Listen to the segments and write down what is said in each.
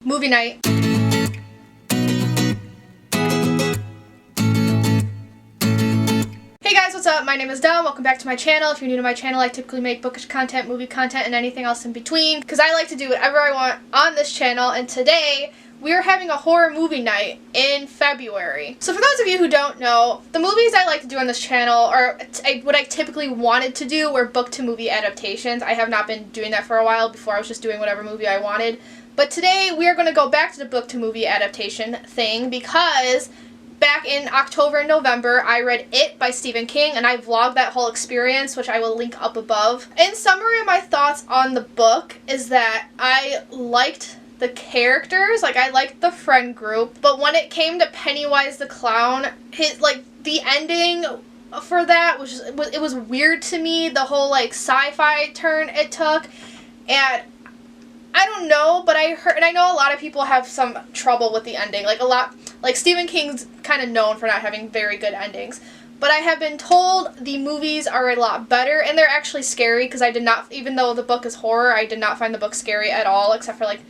movie night. Hey guys, what's up? My name is Dom. Welcome back to my channel. If you're new to my channel, I typically make bookish content, movie content, and anything else in between because I like to do whatever I want on this channel, and today we are having a horror movie night in February. So for those of you who don't know, the movies I like to do on this channel are what I typically wanted to do were book to movie adaptations. I have not been doing that for a while. Before I was just doing whatever movie I wanted. But today we are going to go back to the book to movie adaptation thing because back in October and November, I read It by Stephen King, and I vlogged that whole experience, which I will link up above. In summary, my thoughts on the book is that I liked the characters, like I liked the friend group, but when it came to Pennywise the Clown, the ending for that it was weird to me, the whole like sci-fi turn it took, and I don't know, but I heard, and I know a lot of people have some trouble with the ending, like Stephen King's kind of known for not having very good endings. But I have been told the movies are a lot better, and they're actually scary, because I did not, even though the book is horror, I did not find the book scary at all, except for like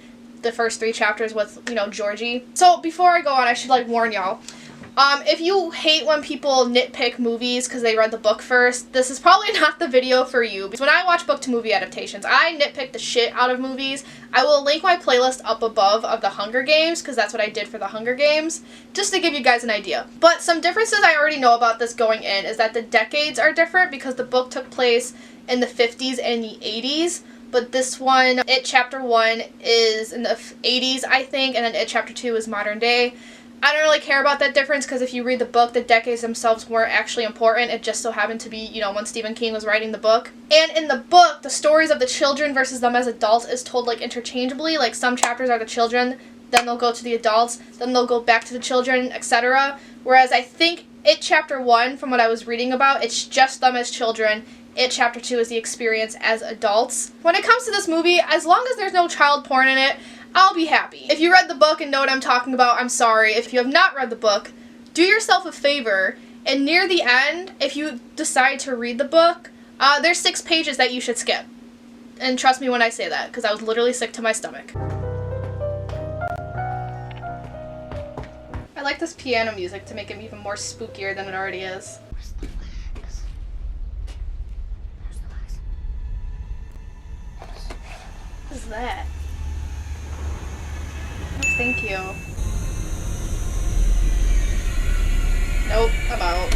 the first 3 chapters with, you know, Georgie. So before I go on, I should like warn y'all. If you hate when people nitpick movies because they read the book first, this is probably not the video for you. Because when I watch book to movie adaptations, I nitpick the shit out of movies. I will link my playlist up above of the Hunger Games, because that's what I did for the Hunger Games, just to give you guys an idea. But some differences I already know about this going in is that the decades are different because the book took place in the 50s and the 80s. But this one, It Chapter 1 is in the 80s, I think, and then It Chapter 2 is modern day. I don't really care about that difference because if you read the book, the decades themselves weren't actually important. It just so happened to be, you know, when Stephen King was writing the book. And in the book, the stories of the children versus them as adults is told, like, interchangeably. Like, some chapters are the children, then they'll go to the adults, then they'll go back to the children, etc. Whereas I think It Chapter 1, from what I was reading about, it's just them as children. It Chapter 2 is the experience as adults. When it comes to this movie, as long as there's no child porn in it, I'll be happy. If you read the book and know what I'm talking about, I'm sorry. If you have not read the book, do yourself a favor, and near the end, if you decide to read the book, there's 6 pages that you should skip. And trust me when I say that, because I was literally sick to my stomach. I like this piano music to make it even more spookier than it already is. What is that? Oh, thank you. Nope, I'm out.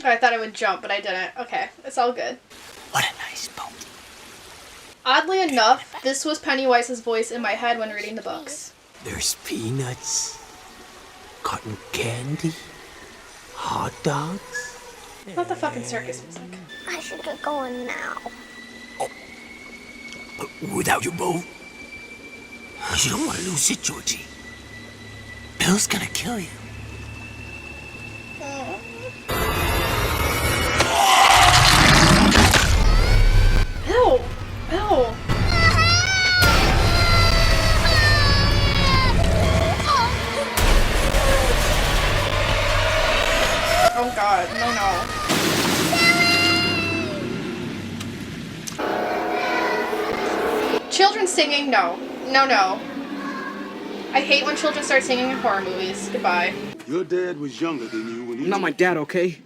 I thought I would jump, but I didn't. Okay, it's all good. What a nice boat. Oddly enough, this was Pennywise's voice in my head when reading the books. There's peanuts, cotton candy, hot dogs. It's not the fucking circus music. I should get going now. Oh, without your boat? You don't want to lose it, Georgie. Bill's gonna kill you. Ew! Ew! Oh god, no. Children singing? No. No, no. I hate when children start singing in horror movies. Goodbye. Your dad was younger than you when you... I'm not my dad, okay?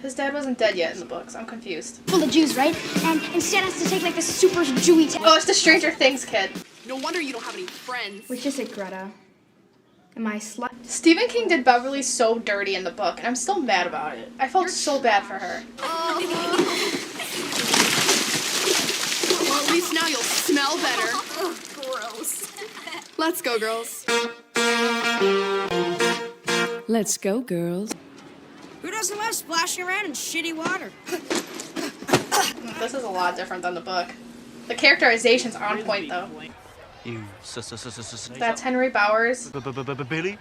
His dad wasn't dead yet in the books. I'm confused. Full of Jews, right? And instead has to take like the super Jewy test. Oh, it's the Stranger Things kid. No wonder you don't have any friends. Which is it, Greta? Am I slut? Stephen King did Beverly so dirty in the book, and I'm still mad about it. I felt so bad for her. Well, at least now you'll smell better. Gross. Let's go, girls. Let's go, girls. Who doesn't love splashing around in shitty water? This is a lot different than the book. The characterization's on point, though. You That's Henry Bowers. Billy?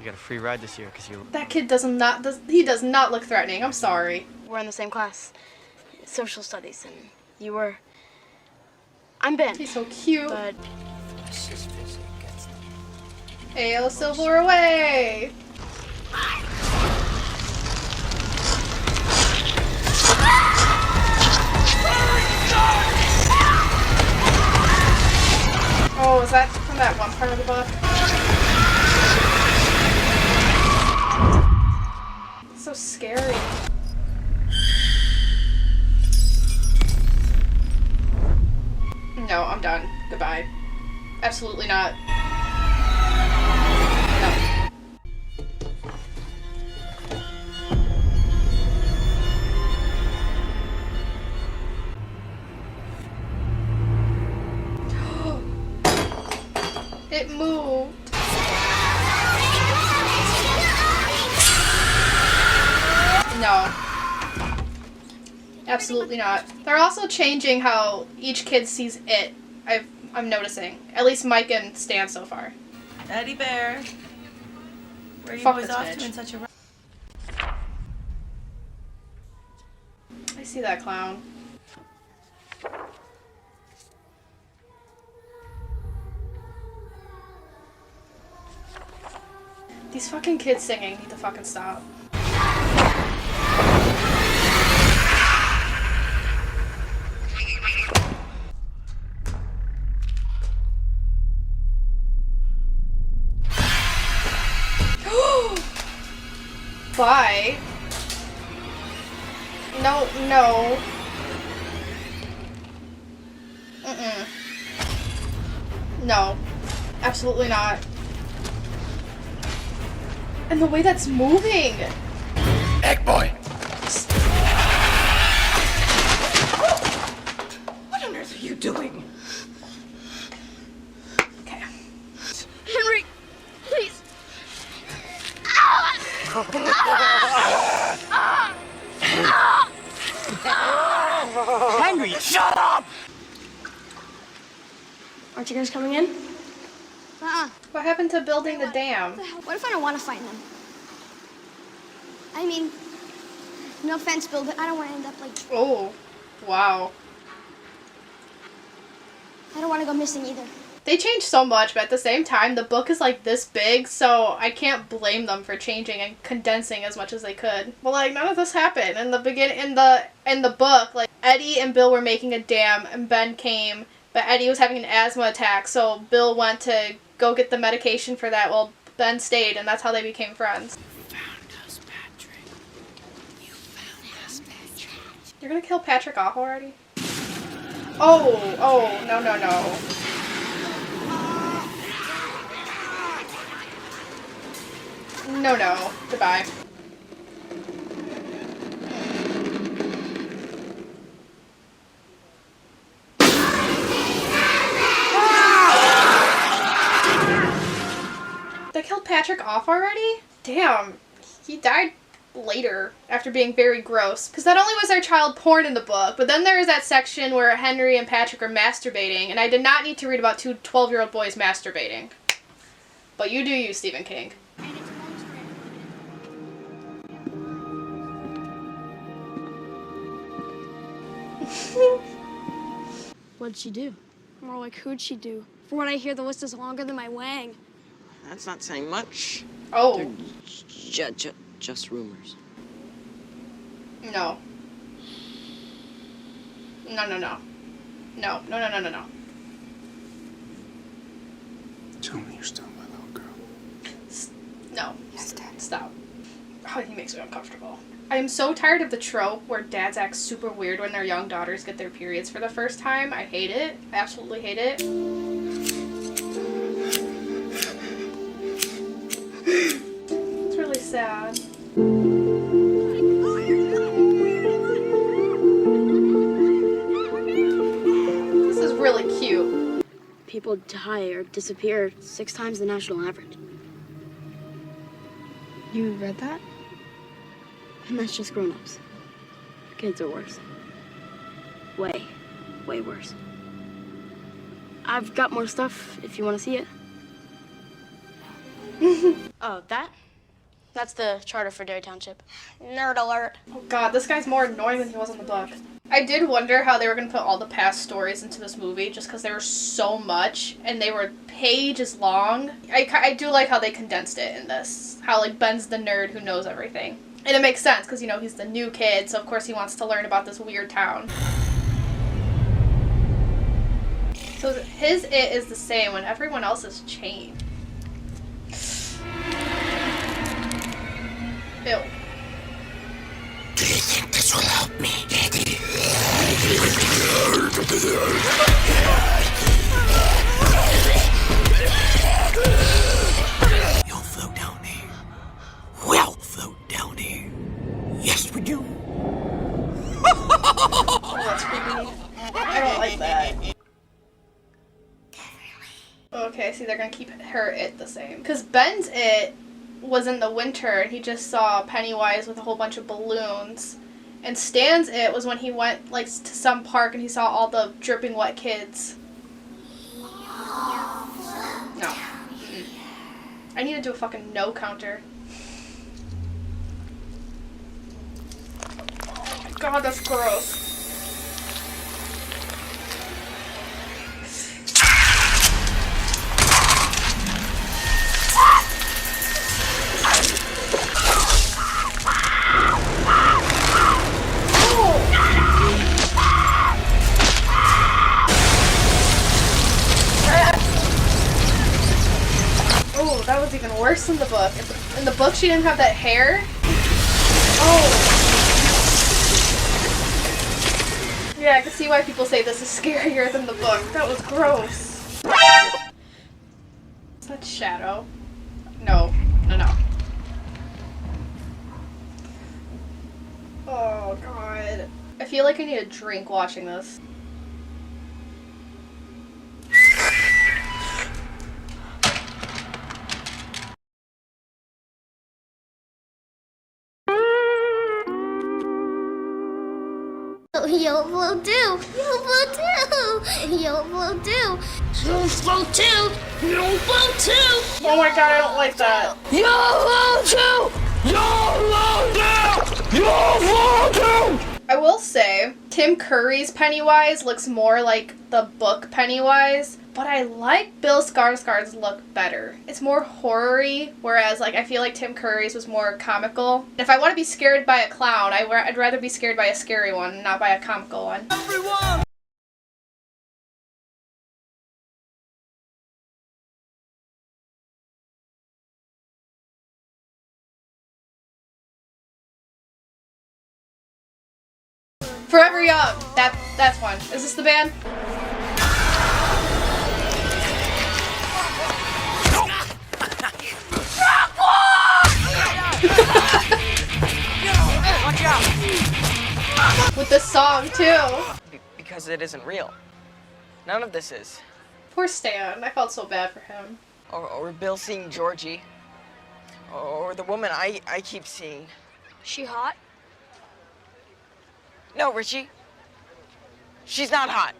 You got a free ride this year because you... That kid does not look threatening. I'm sorry. We're in the same class, social studies, and you were... I'm Ben. He's so cute. But... Ayo, silver away! Oh, is that from that one part of the book? So scary. No, I'm done. Goodbye. Absolutely not. No. It moved. No. Absolutely not. They're also changing how each kid sees it. I'm noticing. At least Mike and Stan so far. Eddie Bear. Where are you Fuck boys this off bitch. to in such a rush? I see that clown. These fucking kids singing need to fucking stop. Bye. No, no. Mm-mm. No. Absolutely not. And the way that's moving! Egg boy! What on earth are you doing? Okay. Henry, please. Henry, shut up! Aren't you guys coming in? What happened to building the dam? What if I don't want to find them? I mean, no offense, Bill, but I don't want to end up like... Oh. Wow. I don't want to go missing either. They changed so much, but at the same time, the book is like this big, so I can't blame them for changing and condensing as much as they could. But like, none of this happened in the beginning. In the book, like Eddie and Bill were making a dam, and Ben came, but Eddie was having an asthma attack, so Bill went to go get the medication for that while Ben stayed, and that's how they became friends. You're gonna kill Patrick off already? Oh, no, no, no. No, no. Goodbye. They killed Patrick off already? Damn. He died later after being very gross. Because not only was there child porn in the book, but then there is that section where Henry and Patrick are masturbating, and I did not need to read about two 12-year-old boys masturbating. But you do you, Stephen King. What'd she do? More like who'd she do? For what I hear, the list is longer than my wang. That's not saying much. Oh. Just rumors. No. No, no, no. No, no, no, no, no, no. Tell me you're still my little girl. No. Stop. Oh, he makes me uncomfortable. I am so tired of the trope where dads act super weird when their young daughters get their periods for the first time. I hate it. I absolutely hate it. It's really sad. This is really cute. People die or disappear 6 times the national average. You read that? And that's just grown-ups. Kids are worse. Way, way worse. I've got more stuff if you want to see it. Oh, that's the charter for Dairy Township. Nerd alert. Oh god, this guy's more annoying than he was in the book. I did wonder how they were going to put all the past stories into this movie, just because there was so much, and they were pages long. I do like how they condensed it in this. How, like, Ben's the nerd who knows everything. And it makes sense, because, you know, he's the new kid, so of course he wants to learn about this weird town. So his it is the same when everyone else has changed. Ew. Do you think this will help me? You'll float down there. We'll float down there. Yes, we do. Oh, that's creepy. I don't like that. Okay, see, they're gonna keep her it the same. Because Ben's it was in the winter, and he just saw Pennywise with a whole bunch of balloons. And Stan's it was when he went, like, to some park and he saw all the dripping wet kids. No. Mm-mm. I need to do a fucking no counter. Oh my god, that's gross. Oh, that was even worse than the book. In the book, she didn't have that hair. Oh. Yeah, I can see why people say this is scarier than the book. That was gross. Is that Shadow? No. No. Oh, God. I feel like I need a drink watching this. You will do. You will do. You will do. You will do. You will do. Oh my god, I don't like that. You will do. I will say, Tim Curry's Pennywise looks more like the book Pennywise, but I like Bill Skarsgård's look better. It's more horror-y, whereas like I feel like Tim Curry's was more comical. If I want to be scared by a clown, I'd rather be scared by a scary one, not by a comical one. Everyone! Forever Young. That's one. Is this the band? Watch out! With the song too. Because it isn't real. None of this is. Poor Stan. I felt so bad for him. Or Bill seeing Georgie. Or the woman I keep seeing. She hot? No, Richie. She's not hot.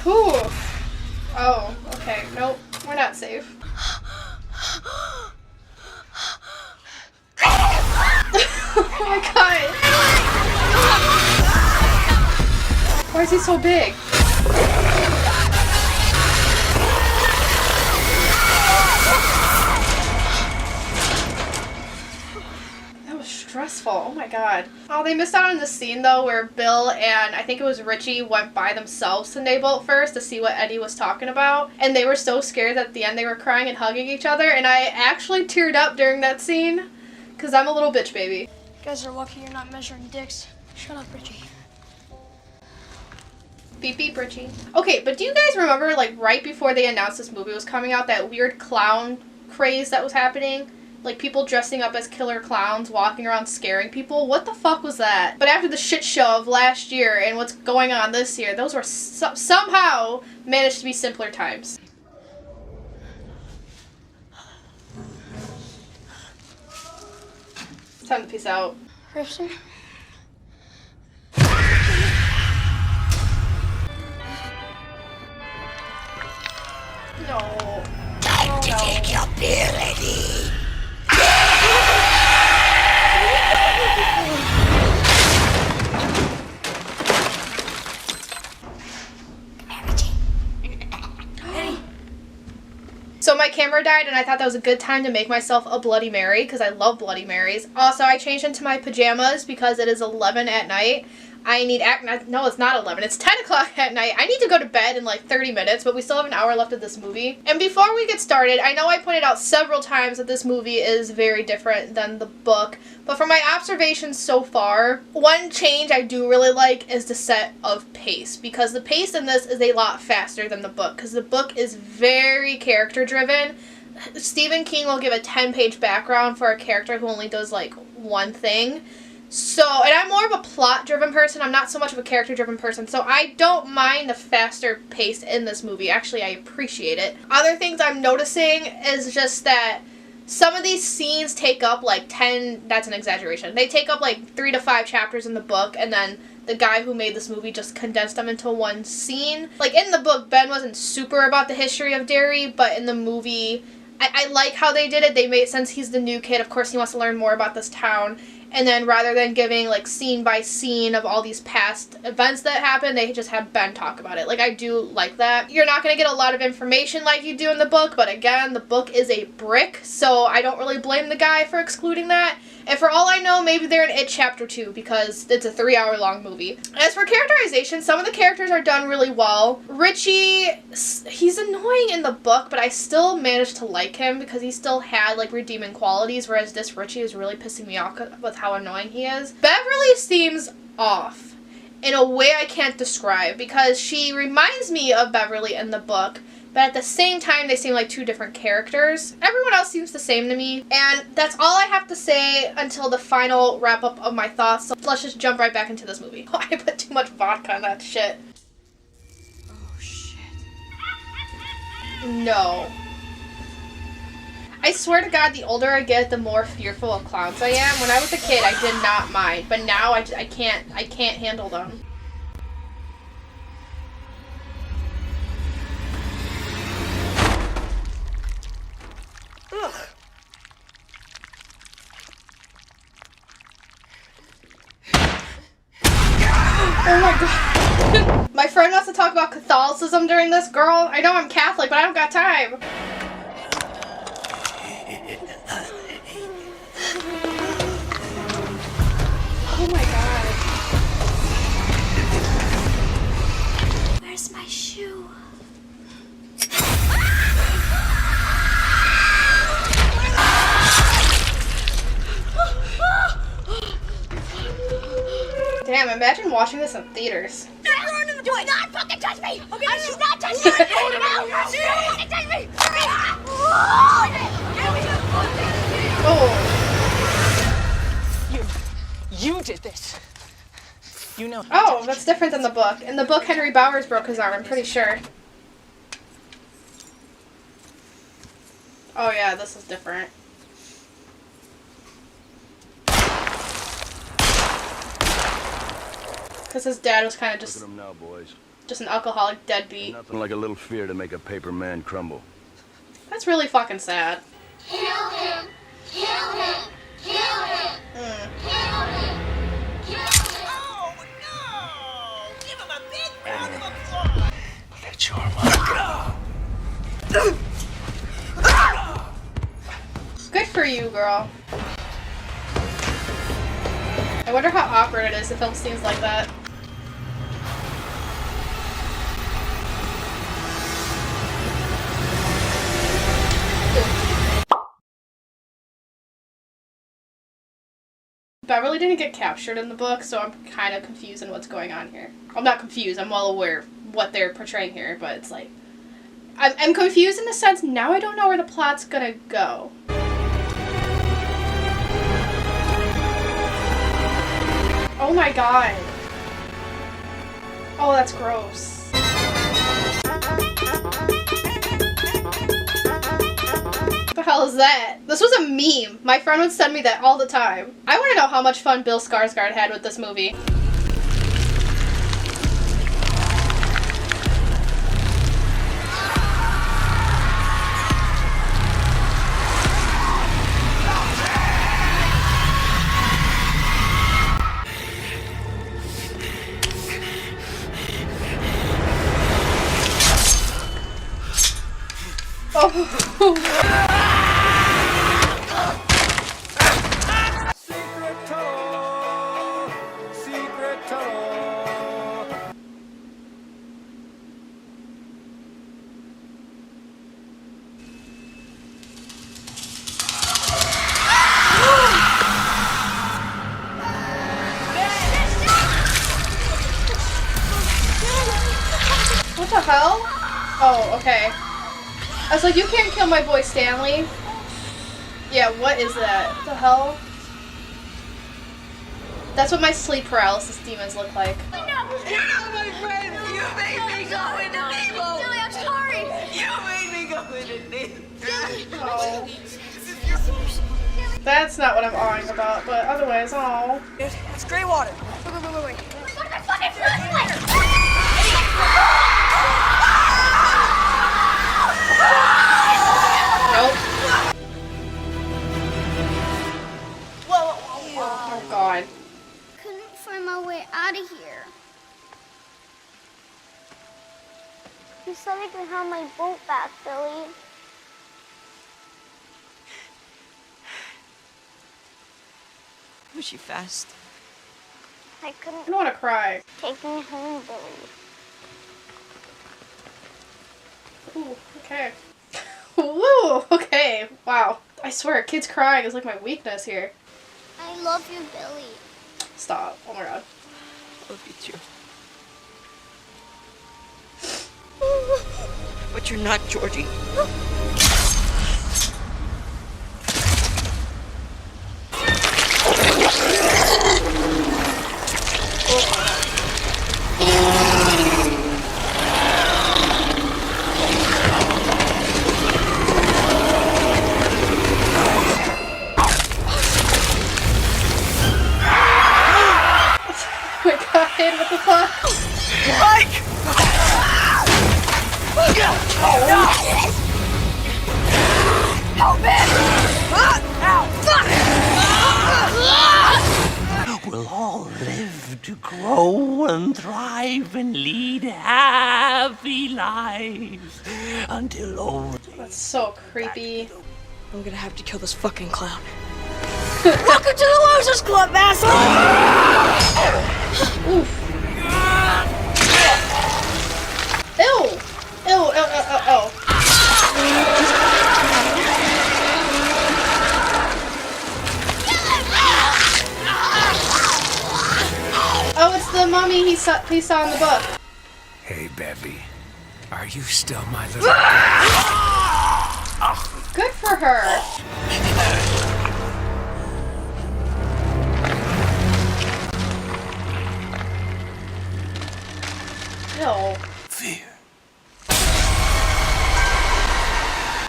Ooh. Oh, okay. Nope. We're not safe. Oh my god. Why is he so big? That was stressful. Oh my god. Oh, they missed out on the scene though where Bill and I think it was Richie went by themselves to Neighbolt first to see what Eddie was talking about. And they were so scared that at the end they were crying and hugging each other. And I actually teared up during that scene because I'm a little bitch baby. You guys are lucky you're not measuring dicks. Shut up, Richie. Beep beep, Richie. Okay, but do you guys remember, like, right before they announced this movie was coming out, that weird clown craze that was happening? Like, people dressing up as killer clowns, walking around scaring people? What the fuck was that? But after the shit show of last year and what's going on this year, those were somehow managed to be simpler times. Time to peace out. Christian? No. Time to take your ability. So my camera died and I thought that was a good time to make myself a Bloody Mary because I love Bloody Marys. Also, I changed into my pajamas because it is 11 at night. I need no, it's not 11. It's 10 o'clock at night. I need to go to bed in like 30 minutes, but we still have an hour left of this movie. And before we get started, I know I pointed out several times that this movie is very different than the book, but from my observations so far, one change I do really like is the set of pace, because the pace in this is a lot faster than the book, because the book is very character driven. Stephen King will give a 10-page background for a character who only does like one thing. So, and I'm more of a plot-driven person. I'm not so much of a character-driven person. So I don't mind the faster pace in this movie. Actually, I appreciate it. Other things I'm noticing is just that some of these scenes take up like 10, that's an exaggeration. They take up like 3 to 5 chapters in the book, and then the guy who made this movie just condensed them into one scene. Like in the book, Ben wasn't super about the history of Derry, but in the movie, I like how they did it. They made, since he's the new kid, of course he wants to learn more about this town. And then rather than giving like scene by scene of all these past events that happened, they just had Ben talk about it. Like, I do like that. You're not going to get a lot of information like you do in the book, but again, the book is a brick, so I don't really blame the guy for excluding that. And for all I know, maybe they're in It Chapter 2 because it's a 3-hour-long movie. As for characterization, some of the characters are done really well. Richie, he's annoying in the book, but I still managed to like him because he still had like redeeming qualities, whereas this Richie is really pissing me off with how annoying he is. Beverly seems off in a way I can't describe because she reminds me of Beverly in the book, but at the same time, they seem like two different characters. Everyone else seems the same to me. And that's all I have to say until the final wrap-up of my thoughts. So let's just jump right back into this movie. I put too much vodka on that shit. Oh, shit. No. I swear to God, the older I get, the more fearful of clowns I am. When I was a kid, I did not mind. But now I can't handle them. Ugh. Oh my God. My friend wants to talk about Catholicism during this. Girl, I know I'm Catholic, but I don't got time. Oh my God. Where's my shoe? Damn, imagine watching this in theaters. Do not fucking touch me! Okay, do not touch me! No! Do not fucking touch me! Oh. You did this. You know. Oh, that's different than the book. In the book, Henry Bowers broke his arm, I'm pretty sure. Oh yeah, this is different. Because his dad was kind of just an alcoholic deadbeat. Nothing like a little fear to make a paper man crumble. That's really fucking sad. Kill him! Kill him! Kill him! Kill him! Kill him! Oh no! Give him a big round of applause! Let your mother go. Good for you, girl. I wonder how awkward it is to film scenes like that. Beverly didn't get captured in the book, so I'm kind of confused in what's going on here. I'm not confused, I'm well aware of what they're portraying here, but it's like... I'm confused in the sense, now I don't know where the plot's gonna go. Oh my God. Oh, that's gross. What the hell is that? This was a meme. My friend would send me that all the time. I want to know how much fun Bill Skarsgård had with this movie. What the hell? Oh, okay. I was like, you can't kill my boy Stanley. Yeah, what is that? What the hell? That's what my sleep paralysis demons look like. No! You're not my friend! You made me go into Nemo! Billy, I'm sorry! You made me go into Nemo! Oh. That's not what I'm awing about, but otherwise, oh. It's gray water. Look Wait. at my fucking flashlight! Nope. Oh god. Couldn't find my way out of here. You said I could have my boat back, Billy. Was she fast? I couldn't I don't want to cry. take me home, Billy. Ooh, okay. Woo, okay. Wow. I swear, kids crying is like my weakness here. I love you, Billy. Stop. Oh my god. I love you too. But you're not Georgie. Oh my god, what the fuck? Mike! Help it! We'll all live to grow and thrive and lead happy lives until old. That's so creepy. I'm gonna have to kill this fucking clown. Welcome to the Losers Club, asshole! Oof. Ew. Ew, ew, ew, ew, ew. Oh, it's the mummy he saw in the book. Hey, Bevy. Are you still my little girl? Good for her. Ew. Fear.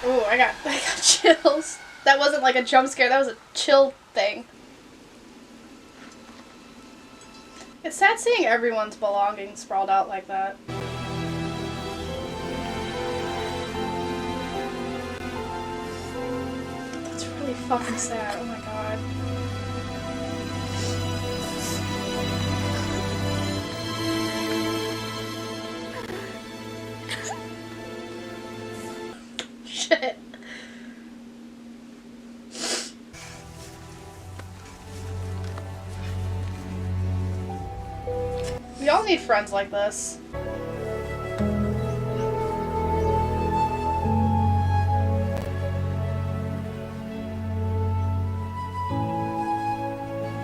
Ooh, I got chills. That wasn't like a jump scare, that was a chill thing. It's sad seeing everyone's belongings sprawled out like that. That's really fucking sad, oh my god. Shit. We all need friends like this. I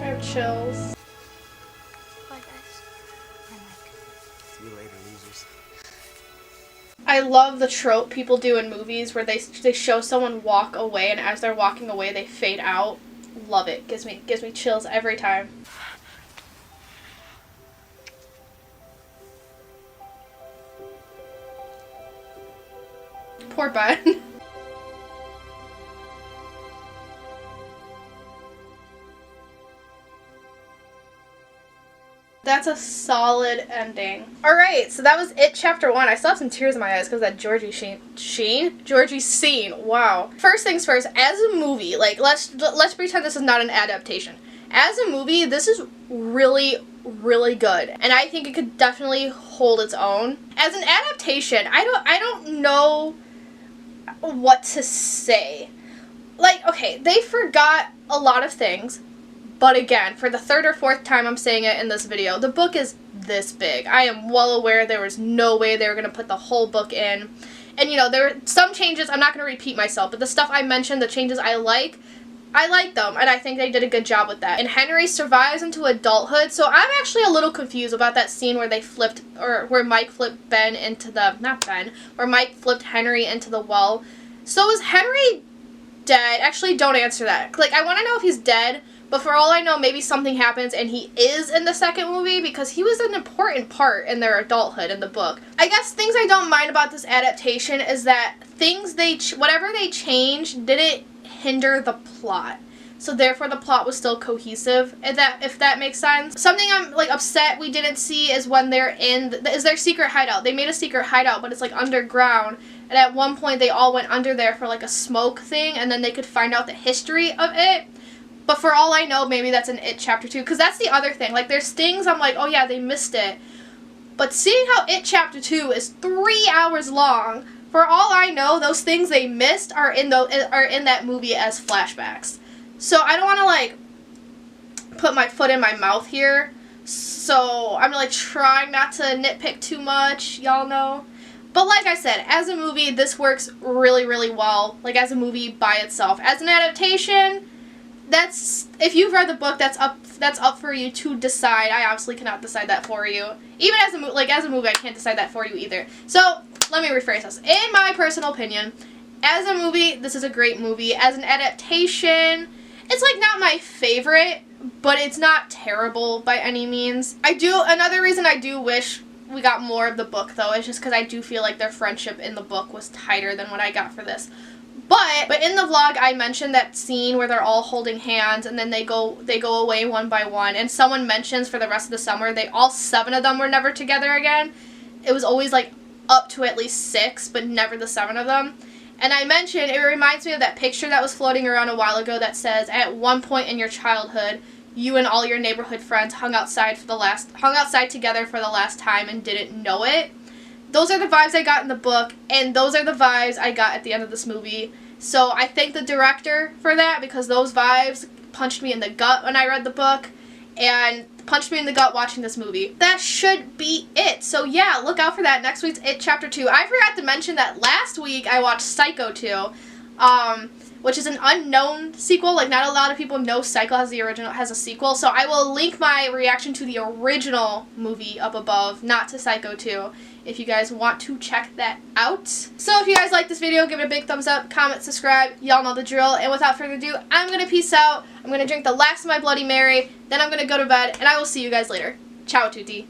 have chills. Bye, guys. See you later, losers. I love the trope people do in movies where they show someone walk away and as they're walking away they fade out. Love it. Gives me chills every time. Poor Ben. That's a solid ending. Alright, so that was it, chapter 1. I still have some tears in my eyes because that Georgie scene. Wow. First things first, as a movie, like, let's pretend this is not an adaptation. As a movie, this is really, really good. And I think it could definitely hold its own. As an adaptation, I don't know what to say. Like, okay, they forgot a lot of things. But again, for the third or fourth time I'm saying it in this video, the book is this big. I am well aware there was no way they were going to put the whole book in. And, you know, there were some changes. I'm not going to repeat myself, but the stuff I mentioned, the changes I like them, and I think they did a good job with that. And Henry survives into adulthood, so I'm actually a little confused about that scene where they flipped, or where Mike flipped Ben into the, not Ben, where Mike flipped Henry into the well. So is Henry dead? Actually, don't answer that. Like, I want to know if he's dead, but for all I know, maybe something happens and he is in the second movie because he was an important part in their adulthood in the book. I guess things I don't mind about this adaptation is that things whatever they changed didn't hinder the plot. So therefore the plot was still cohesive, if that makes sense. Something I'm like upset we didn't see is when they're is their secret hideout. They made a secret hideout, but it's like underground. And at one point they all went under there for like a smoke thing, and then they could find out the history of it. But for all I know, maybe that's in It Chapter 2. Because that's the other thing. Like, there's things I'm like, oh yeah, they missed it. But seeing how It Chapter 2 is 3 hours long, for all I know, those things they missed are in that movie as flashbacks. So I don't want to, like, put my foot in my mouth here. So I'm, like, trying not to nitpick too much, y'all know. But like I said, as a movie, this works really, really well. Like, as a movie by itself. As an adaptation, if you've read the book, that's up for you to decide. I obviously cannot decide that for you. Even as a movie, I can't decide that for you either. So let me rephrase this. In my personal opinion, as a movie, this is a great movie. As an adaptation, it's like not my favorite, but it's not terrible by any means. Another reason I do wish we got more of the book though is just because I do feel like their friendship in the book was tighter than what I got for this. But in the vlog, I mentioned that scene where they're all holding hands and then they go away one by one. And someone mentions for the rest of the summer, all 7 of them were never together again. It was always like up to at least 6, but never the 7 of them. And I mentioned, it reminds me of that picture that was floating around a while ago that says, at one point in your childhood, you and all your neighborhood friends hung outside together for the last time and didn't know it. Those are the vibes I got in the book, and those are the vibes I got at the end of this movie. So I thank the director for that, because those vibes punched me in the gut when I read the book, and punched me in the gut watching this movie. That should be it. So yeah, look out for that. Next week's It Chapter 2. I forgot to mention that last week I watched Psycho 2, which is an unknown sequel. Like, not a lot of people know Psycho has a sequel, so I will link my reaction to the original movie up above, not to Psycho 2. If you guys want to check that out. So if you guys like this video, give it a big thumbs up, comment, subscribe. Y'all know the drill. And without further ado, I'm going to peace out. I'm going to drink the last of my Bloody Mary. Then I'm going to go to bed. And I will see you guys later. Ciao tutti.